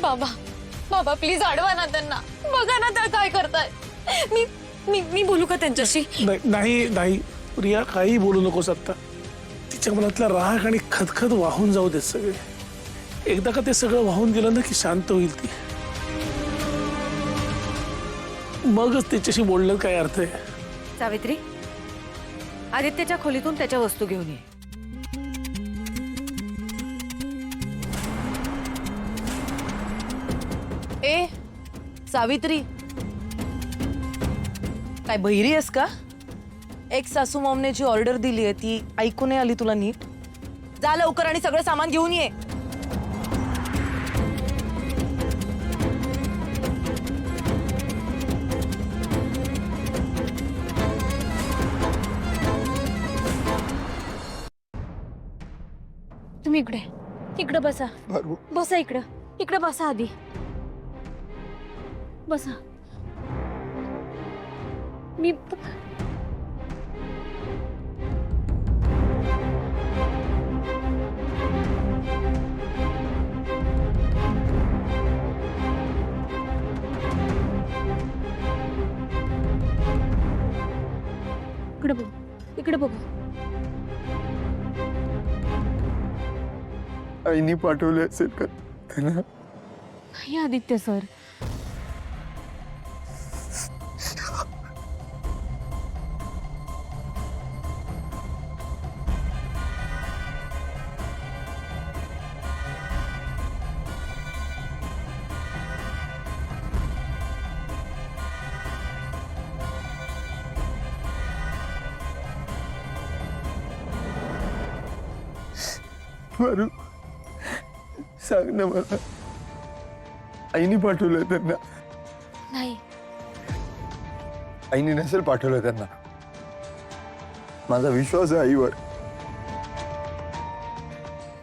बाबा बाबा प्लीज अडवा ना त्यांना, बघा ना त्या काय करताय। मी मी मी बोलू का त्यांच्याशी? नाही नाही प्रिया, काही बोलू नकोस आता। तिच्या मनातला राग आणि खदखद वाहून जाऊ दे सगळे। एकदा का ते सगळं वाहून गेलं ना की शांत होईल ती, मगच तिच्याशी बोलण्यात काय अर्थ आहे। सावित्री, आदित्यच्या खोलीतून त्याच्या वस्तू घेऊन ये। ए सावित्री, काय बहिरी आहेस का? एक सासू मॉमने जी ऑर्डर दिली आहे ती ऐकू नाही आली तुला नीट? जा लवकर आणि सगळं सामान घेऊन ये। तुम्ही इकडे इकडे बसा, बसा इकडे, इकडे बसा आधी, बसा। मी इकडे बघ, इकडे बघ। आईनी पाठवले असेल का त्यांना? नाही आदित्य सर, मारू, सांग ना मला, आईनी पाठवलं त्यांना? नाही आईनी नसेल पाठवलं त्यांना। माझा विश्वास आहे आईवर।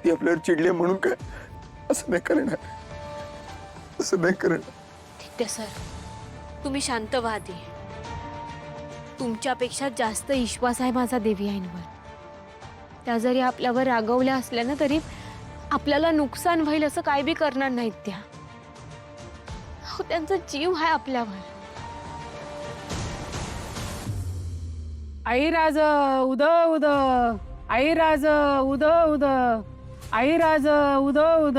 ती आपल्यावर चिडले म्हणून काय असं नाही करणार, असं नाही करणार। आदित्य सर, तुम्ही शांत व्हा आधी। तुमच्यापेक्षा जास्त विश्वास आहे माझा देवी आईंवर। त्या जरी आपल्यावर रागवल्या असल्या ना तरी आपल्याला नुकसान होईल असं काय बी करणार नाहीत त्या। हो, त्यांचा जीव आहे आपल्यावर। आई राज उद उद, आई राज उद उद, आई राज उद उद।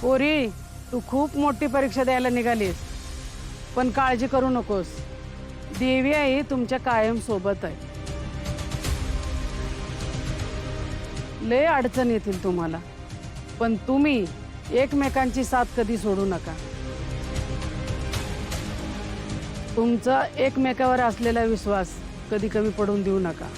पोरी, तू खूप मोठी परीक्षा द्यायला निघालीस, पण काळजी करू नकोस। देवी आई तुमच्या कायम सोबत आहे। लय अडचण येतील तुम्हाला, पण तुम्ही एकमेकांची साथ कधी सोडू नका। तुमचा एकमेकावर असलेला विश्वास कधी कमी पडून देऊ नका।